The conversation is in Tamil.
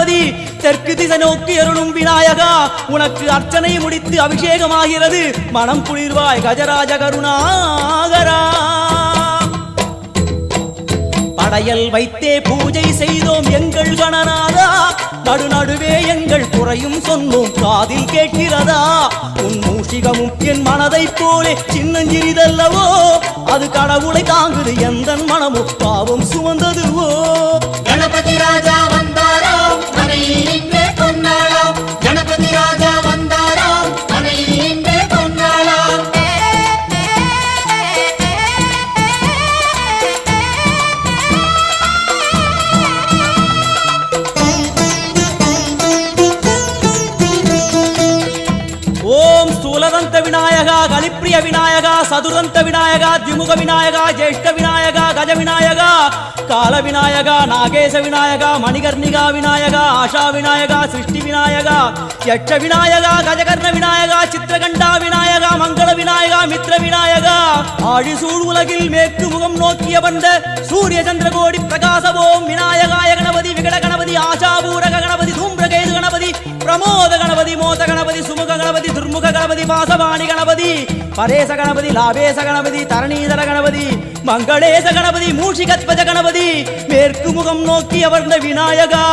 கணபதி தெற்கு திசை நோக்கி அருளும் விநாயகா உனக்கு அர்ச்சனை முடித்து அபிஷேகமாகிறது மனம் குளிர்வாய் கஜராஜ கருணாகரா படையல் வைத்தே பூஜை செய்தோம் எங்கள் கணநாதா நடுநடுவே எங்கள் குறையும் சொன்னோம் காதில் கேட்கிறதா உன் மூஷிகமும் என் மனதை போலே சின்னஞ்சிறிதல்லவோ அது கடவுளை தாங்குது எந்த மனமும் பாவம் சுமந்ததுவோ கணபதி ராஜா வந்தாரோ மனையில் இன்றே பொன்னாளாம் கணபதி ராஜா வந்தாரோ மனையில் இன்றே பொன்னாளாம் ஓம் ஸ்தூலதந்த விநாயகா கலிப்பிரிய விநாயகா சதுரந்த விநாயகா திமுக விநாயகா ஜேஷ்ட விநாயகா கஜ விநாயகா கால விநாயகா நாகேச விநாயகா மணிகர்ணிகா விநாயகா ஆஷா விநாயகா சிருஷ்டி விநாயகா யட்ச விநாயகா கஜகர்ண விநாயகா சித்திரகண்டா விநாயகா மங்கள விநாயகா மித்ர விநாயகா ஆழிசூழ் உலகில் மேற்கு முகம் நோக்கிய வந்த சூரிய சந்திரகோடி பிரகாசவோம் விநாயகாய கணபதி விகட கணபதி ஆஷாபூரக கணபதி தூம்ரகேது கணபதி பிரமோத கணபதி மோத கணபதி சுமுக கணபதி துர்முக கணபதி வாசவாணி கணபதி பரேச கணபதி லாபேச கணபதி தரணீதர கணபதி மங்களேச கணபதி மூஷிகத்வஜ கணபதி மேற்கு முகம் நோக்கி அமர்ந்த விநாயகா